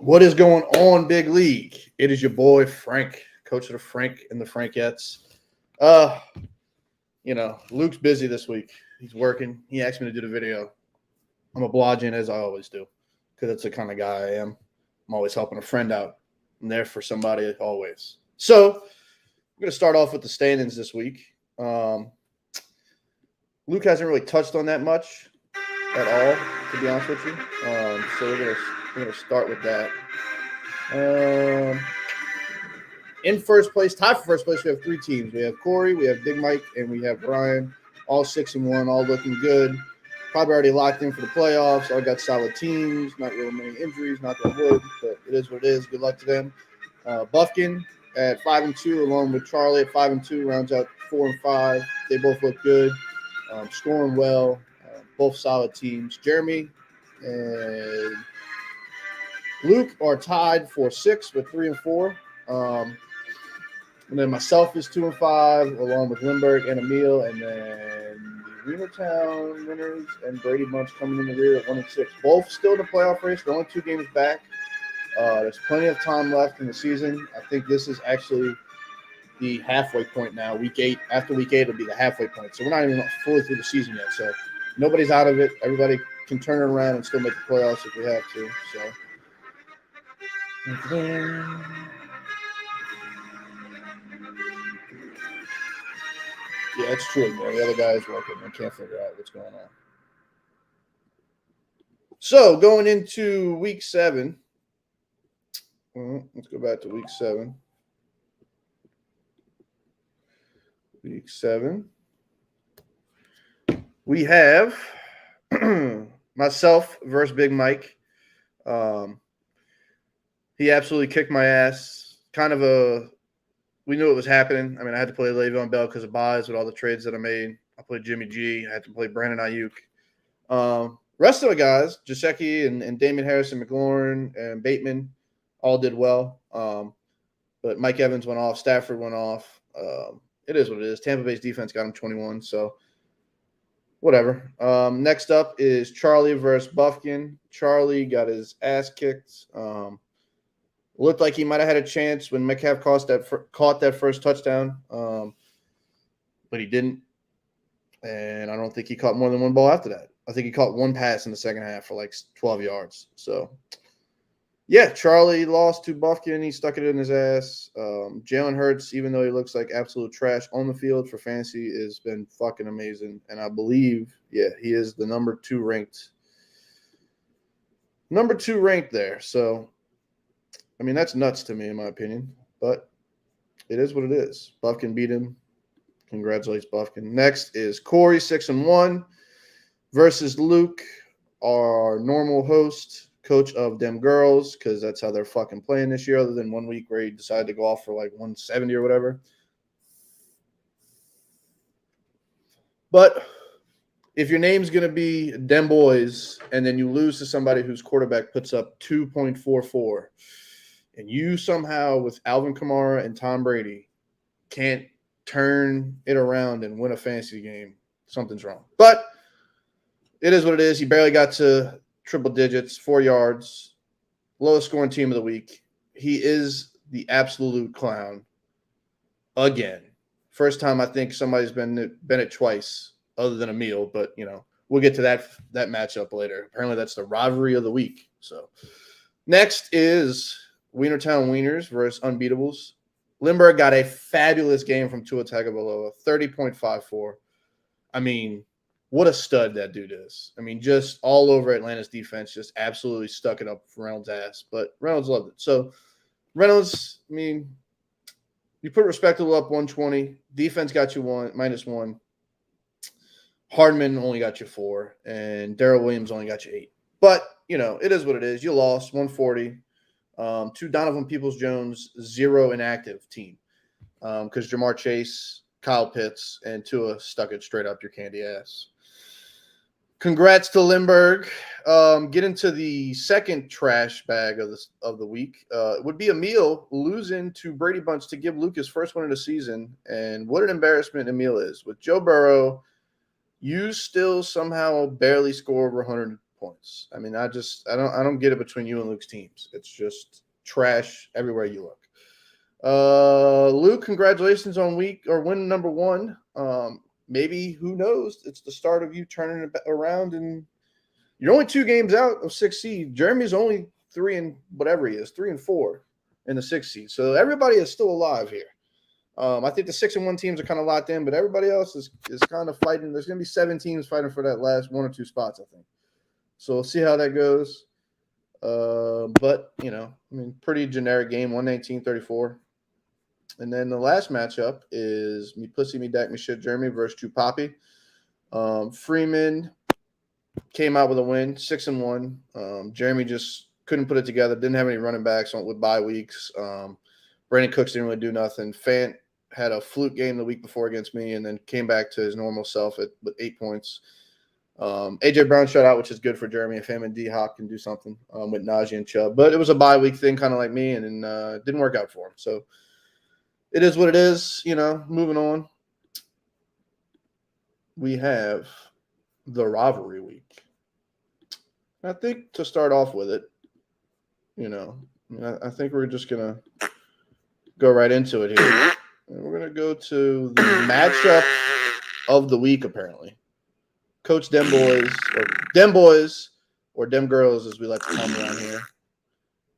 What is going on, Big League? It is your boy Frank, coach of the Frank and the Frankettes. Uh, Luke's busy this week. He's working. He asked me to do the video. I'm obliging as I always do, because that's the kind of guy I am. I'm always helping a friend out. I'm there for somebody always. So I'm going to start off with the standings this week. Luke hasn't really touched on that much at all, to be honest with you. So we're gonna start with that. In first place, tied for first place, we have three teams. We have Corey, we have Big Mike, and we have Brian. All 6-1, all looking good. Probably already locked in for the playoffs. All got solid teams. Not real many injuries, knock on wood, but it is what it is. Good luck to them. Buffkin at 5-2, along with Charlie at 5-2, rounds out 4 and 5. They both look good, scoring well. Both solid teams. Jeremy and Luke are tied for 6 with 3 and 4. And then myself is 2 and 5, along with Lindbergh and Emil, and then the Wienertown winners and Brady Bunch coming in the rear at 1 and 6. Both still in the playoff race. They're only 2 games back. There's plenty of time left in the season. I think this is actually the halfway point now. Week 8. After week 8, it'll be the halfway point. So we're not even fully through the season yet. So nobody's out of it. Everybody can turn it around and still make the playoffs if we have to. So. Yeah, it's true, man. The other guy is working. I can't figure out what's going on. So, going into week 7. Let's go back to week 7. Week 7. We have myself versus Big Mike. He absolutely kicked my ass. We knew it was happening. I mean, I had to play Le'Veon Bell because of buys with all the trades that I made. I played Jimmy G. I had to play Brandon Ayuk. Rest of the guys, Jaceki and Damian Harrison, McLaurin, and Bateman, all did well. But Mike Evans went off. Stafford went off. It is what it is. Tampa Bay's defense got him 21, so whatever. Next up is Charlie versus Buffkin. Charlie got his ass kicked. Looked like he might have had a chance when Metcalf caught that first touchdown, but he didn't. And I don't think he caught more than one ball after that. I think he caught one pass in the second half for like 12 yards. So, yeah, Charlie lost to Buffkin. He stuck it in his ass. Jalen Hurts, even though he looks like absolute trash on the field for fantasy, has been fucking amazing. And I believe, he is the number 2 ranked there. So, I mean, that's nuts to me, in my opinion, but it is what it is. Buffkin beat him. Congratulations, Buffkin. Next is Corey, 6-1, versus Luke, our normal host, coach of them girls, because that's how they're fucking playing this year, other than 1 week where he decided to go off for like 170 or whatever. But if your name's going to be them boys and then you lose to somebody whose quarterback puts up 2.44, and you somehow, with Alvin Kamara and Tom Brady, can't turn it around and win a fantasy game, something's wrong. But it is what it is. He barely got to triple digits, 4 yards, lowest scoring team of the week. He is the absolute clown again. First time I think somebody's been it twice, other than Emil. But we'll get to that matchup later. Apparently, that's the rivalry of the week. So next is Wienertown Wieners versus Unbeatables. Lindbergh got a fabulous game from Tua Tagovailoa, 30.54. I mean, what a stud that dude is. I mean, just all over Atlanta's defense, just absolutely stuck it up for Reynolds' ass. But Reynolds loved it. So Reynolds, I mean, you put respectable up 120. Defense got you -1. Hardman only got you 4. And Darrell Williams only got you 8. But, it is what it is. You lost 140. To Donovan Peoples-Jones, 0 inactive team. Because Jamar Chase, Kyle Pitts, and Tua stuck it straight up your candy ass. Congrats to Lindbergh. Get into the second trash bag of the week. It would be Emil losing to Brady Bunch to give Luke his first win of the season. And what an embarrassment Emil is. With Joe Burrow, you still somehow barely score over 100 points. I mean, I don't get it between you and Luke's teams. It's just trash everywhere you look. Luke, congratulations on win number 1. Maybe, who knows? It's the start of you turning it around, and you're only 2 games out of 6th seed. Jeremy's only 3 and 4 in the 6th seed. So everybody is still alive here. I think the 6-1 teams are kind of locked in, but everybody else is kind of fighting. There's going to be 7 teams fighting for that last 1 or 2 spots, I think. So we'll see how that goes. But, pretty generic game, 119-34. And then the last matchup is Me Pussy, Me Dak, Me Shit Jeremy versus True Poppy. Freeman came out with a win, 6-1. Jeremy just couldn't put it together, didn't have any running backs with bye weeks. Brandon Cooks didn't really do nothing. Fant had a fluke game the week before against me and then came back to his normal self with 8 points. AJ Brown shut out, which is good for Jeremy if him and D-Hop can do something with Najee and Chubb. But it was a bye week thing, kind of like me, and it didn't work out for him. So it is what it is, moving on. We have the rivalry week. I think to start off with it, I think we're just going to go right into it here. And we're going to go to the matchup of the week, apparently. Coach Dem Boys, or Dem Girls, as we like to call them around here.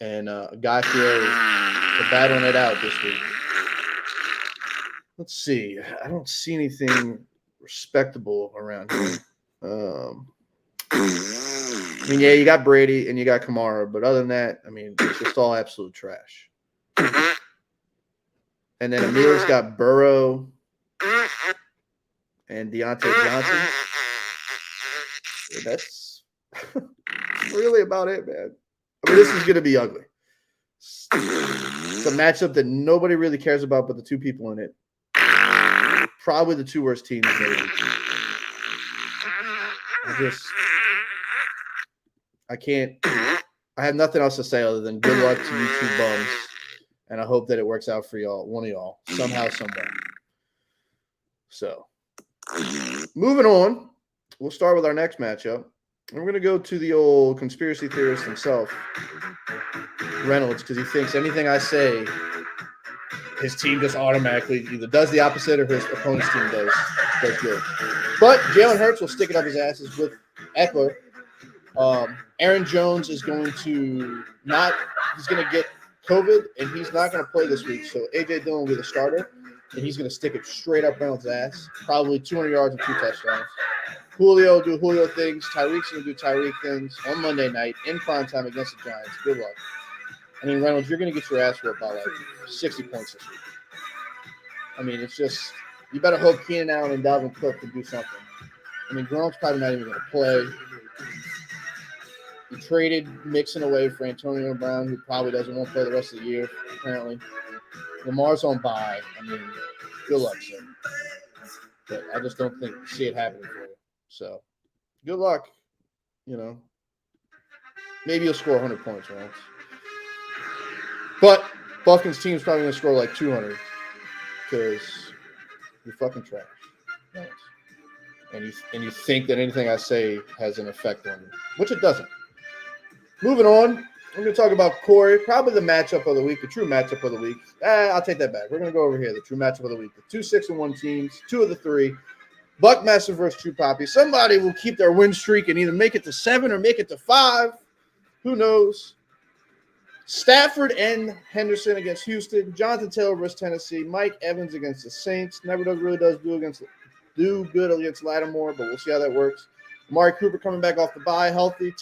And Guy Fieri for battling it out this week. Let's see. I don't see anything respectable around here. Yeah, you got Brady and you got Kamara, but other than that, it's just all absolute trash. And then Amir's got Burrow and Deontay Johnson. That's really about it, man. This is going to be ugly. It's a matchup that nobody really cares about but the 2 people in it. Probably the 2 worst teams. Maybe. I have nothing else to say other than good luck to you 2 bums. And I hope that it works out for y'all, one of y'all, somehow, somewhere. So, moving on, we'll start with our next matchup. And we're going to go to the old conspiracy theorist himself, Reynolds, because he thinks anything I say, his team just automatically either does the opposite or his opponent's team does good. But Jalen Hurts will stick it up his asses with Eckler. Aaron Jones is going to get COVID, and he's not going to play this week. So A.J. Dillon will be the starter, and he's going to stick it straight up Reynolds' ass. Probably 200 yards and 2 touchdowns. Julio will do Julio things. Tyreek's going to do Tyreek things on Monday night in prime time against the Giants. Good luck. Reynolds, you're going to get your ass whooped by 60 points this week. It's just you better hope Keenan Allen and Dalvin Cook can do something. Gronk's probably not even going to play. He traded Mixon away for Antonio Brown, who probably won't play the rest of the year, apparently. Lamar's on bye. Good luck, sir. But I just don't see it happening for you. So, good luck. Maybe you'll score 100 points, right? But Buffkin's team's probably going to score 200 because you're fucking trash. Right? And you think that anything I say has an effect on you, which it doesn't. Moving on, we're going to talk about Corey, probably the matchup of the week, the true matchup of the week. I'll take that back. We're going to go over here, the true matchup of the week. The 2 6-1 teams, 2 of the 3. Buckmaster versus True Poppy. Somebody will keep their win streak and either make it to 7 or make it to 5. Who knows? Stafford and Henderson against Houston. Jonathan Taylor versus Tennessee. Mike Evans against the Saints. Never really does do good against Lattimore, but we'll see how that works. Amari Cooper coming back off the bye, healthy.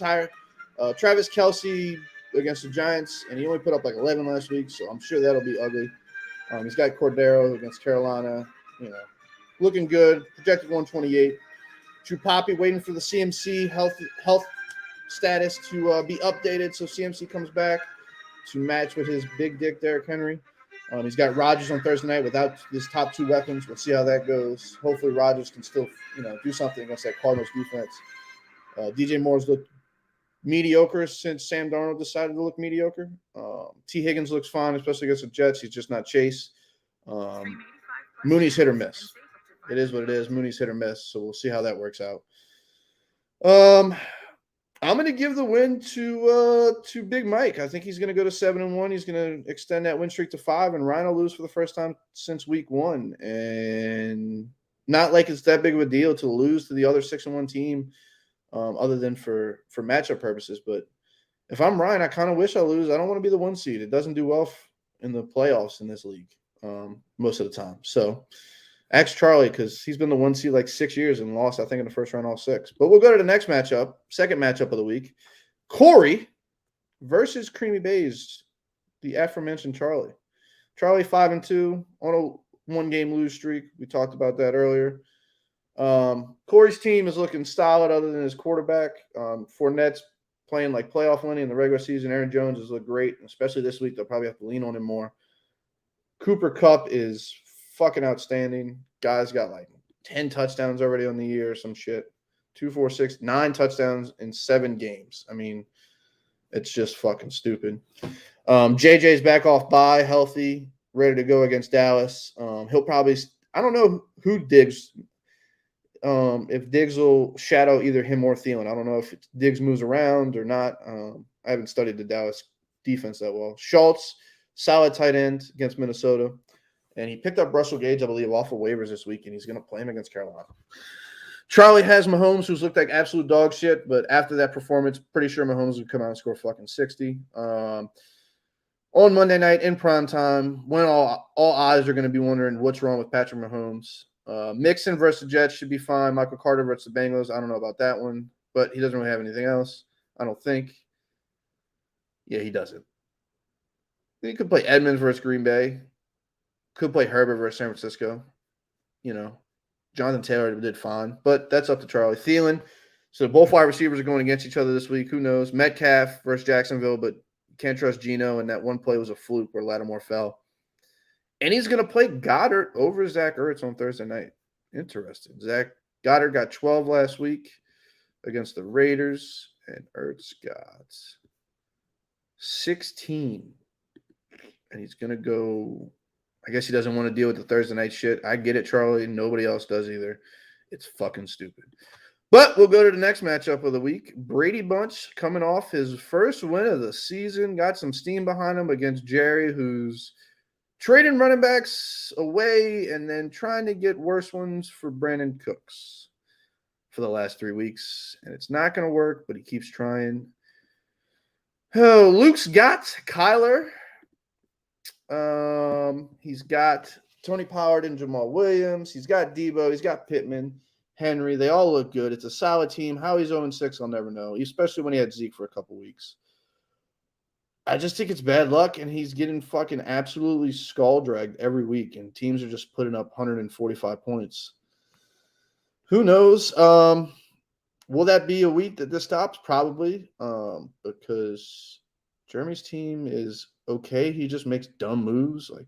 Travis Kelce against the Giants, and he only put up 11 last week, so I'm sure that'll be ugly. He's got Cordero against Carolina, looking good. Projected 128. True Poppy waiting for the CMC health status to be updated, so CMC comes back to match with his big dick Derrick Henry. He's got Rodgers on Thursday night without his top 2 weapons. We'll see how that goes. Hopefully Rodgers can still, do something against that Cardinals defense. DJ Moore's looked mediocre since Sam Darnold decided to look mediocre. T. Higgins looks fine, especially against the Jets. He's just not Chase. Mooney's hit or miss. It is what it is. Mooney's hit or miss, so we'll see how that works out. I'm going to give the win to Big Mike. I think he's going to go to 7-1. He's going to extend that win streak to 5, and Ryan will lose for the first time since week 1. And not like it's that big of a deal to lose to the other 6-1 team, other than for matchup purposes. But if I'm Ryan, I kind of wish I lose. I don't want to be the 1 seed. It doesn't do well in the playoffs in this league most of the time. So ask Charlie, because he's been the 1 seed like 6 years and lost, I think, in the first round all 6. But we'll go to the next matchup, second matchup of the week. Corey versus Creamy Bays, the aforementioned Charlie. Charlie 5-2 on a 1-game lose streak. We talked about that earlier. Corey's team is looking solid other than his quarterback. Fournette's playing like playoff money in the regular season. Aaron Jones has looked great, especially this week. They'll probably have to lean on him more. Cooper Kupp is fucking outstanding. Guy's got like 10 touchdowns already on the year or some shit. 2, 4, 6, 9 touchdowns in 7 games. I mean, it's just fucking stupid. JJ's back off bye, healthy, ready to go against Dallas. He'll probably – I don't know who Diggs if Diggs will shadow either him or Thielen. I don't know if Diggs moves around or not. I haven't studied the Dallas defense that well. Schultz, solid tight end against Minnesota. And he picked up Russell Gage, I believe, off of waivers this week, and he's going to play him against Carolina. Charlie has Mahomes, who's looked like absolute dog shit, but after that performance, pretty sure Mahomes would come out and score fucking 60. On Monday night in prime time, when all eyes are going to be wondering what's wrong with Patrick Mahomes. Mixon versus the Jets should be fine. Michael Carter versus the Bengals, I don't know about that one, but he doesn't really have anything else, I don't think. Yeah, he doesn't. He could play Edmonds versus Green Bay. Could play Herbert versus San Francisco. You know, Jonathan Taylor did fine, but that's up to Charlie. Thielen. So both wide receivers are going against each other this week. Who knows? Metcalf versus Jacksonville, but can't trust Geno, and that one play was a fluke where Lattimore fell. And he's going to play Goddard over Zach Ertz on Thursday night. Interesting. Goddard got 12 last week against the Raiders, and Ertz got 16. And he's going to go – I guess he doesn't want to deal with the Thursday night shit. I get it, Charlie. Nobody else does either. It's fucking stupid. But we'll go to the next matchup of the week. Brady Bunch coming off his first win of the season. Got some steam behind him against Jerry, who's trading running backs away and then trying to get worse ones for Brandon Cooks for the last 3 weeks. And it's not going to work, but he keeps trying. Oh, Luke's got Kyler. He's got Tony Pollard and Jamal Williams. He's got Debo. He's got Pittman, Henry. They all look good. It's a solid team. How he's 0-6, I'll never know, especially when he had Zeke for a couple weeks. I just think it's bad luck, and he's getting fucking absolutely skull-dragged every week, and teams are just putting up 145 points. Who knows? Will that be a week that this stops? Probably, because Jeremy's team is okay. He just makes dumb moves. Like,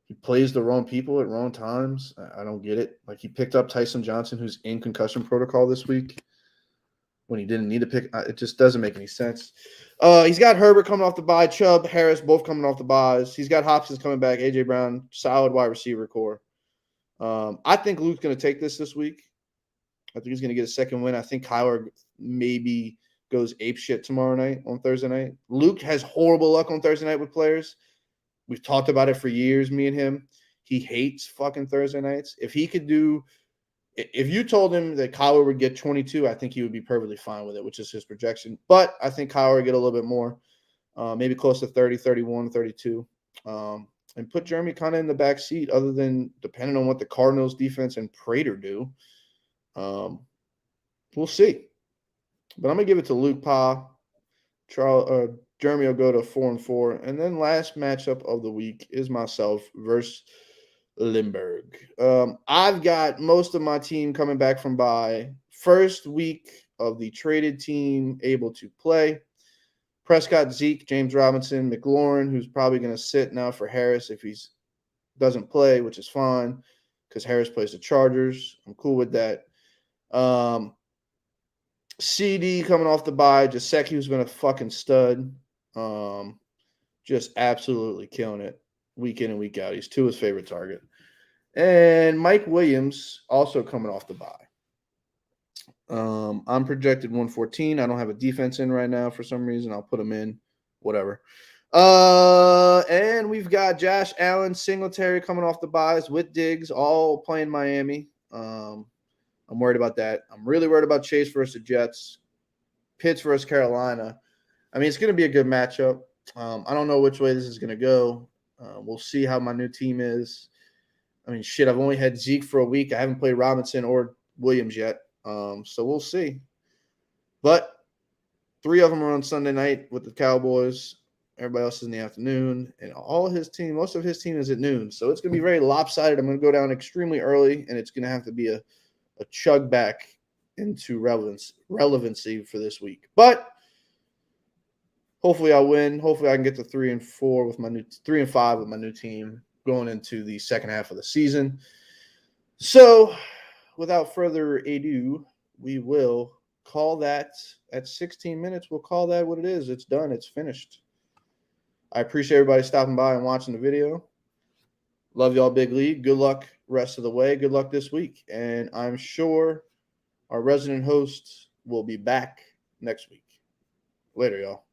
he plays the wrong people at wrong times. I don't get it. Like, he picked up Tyson Johnson, who's in concussion protocol this week when he didn't need to pick. It just doesn't make any sense. He's got Herbert coming off the bye, Chubb, Harris, both coming off the byes. He's got Hopkins coming back, A.J. Brown, solid wide receiver core. I think Luke's going to take this week. I think he's going to get a second win. I think Kyler maybe goes apeshit tomorrow night on Thursday night. Luke has horrible luck on Thursday night with players. We've talked about it for years, me and him. He hates fucking Thursday nights. If you told him that Kyler would get 22, I think he would be perfectly fine with it, which is his projection. But I think Kyler would get a little bit more, maybe close to 30, 31, 32, and put Jeremy kind of in the back seat, other than depending on what the Cardinals defense and Prater do. We'll see. But I'm going to give it to Luke Pa. Jeremy will go to 4-4. And then last matchup of the week is myself versus Lindbergh. I've got most of my team coming back from bye. First week of the traded team able to play. Prescott, Zeke, James Robinson, McLaurin, who's probably going to sit now for Harris if he doesn't play, which is fine because Harris plays the Chargers. I'm cool with that. CD coming off the bye. Gesicki, who's been a fucking stud. Just absolutely killing it week in and week out. He's Tua's favorite target. And Mike Williams also coming off the bye. I'm projected 114. I don't have a defense in right now for some reason. I'll put them in, whatever. And we've got Josh Allen, Singletary coming off the buys with Diggs, all playing Miami. I'm worried about that. I'm really worried about Chase versus the Jets, Pitts versus Carolina. I mean, it's going to be a good matchup. I don't know which way this is going to go. We'll see how my new team is. I mean, shit, I've only had Zeke for a week. I haven't played Robinson or Williams yet. So we'll see. But 3 of them are on Sunday night with the Cowboys. Everybody else is in the afternoon. And most of his team is at noon. So it's going to be very lopsided. I'm going to go down extremely early, and it's going to have to be a chug back into relevancy for this week. But hopefully I'll win. Hopefully I can get to 3-4 with my 3-5 with my new team going into the second half of the season. So without further ado, we will call that at 16 minutes. We'll call that what it is. It's done. It's finished. I appreciate everybody stopping by and watching the video. Love y'all, Big League. Good luck rest of the way. Good luck this week. And I'm sure our resident host will be back next week. Later, y'all.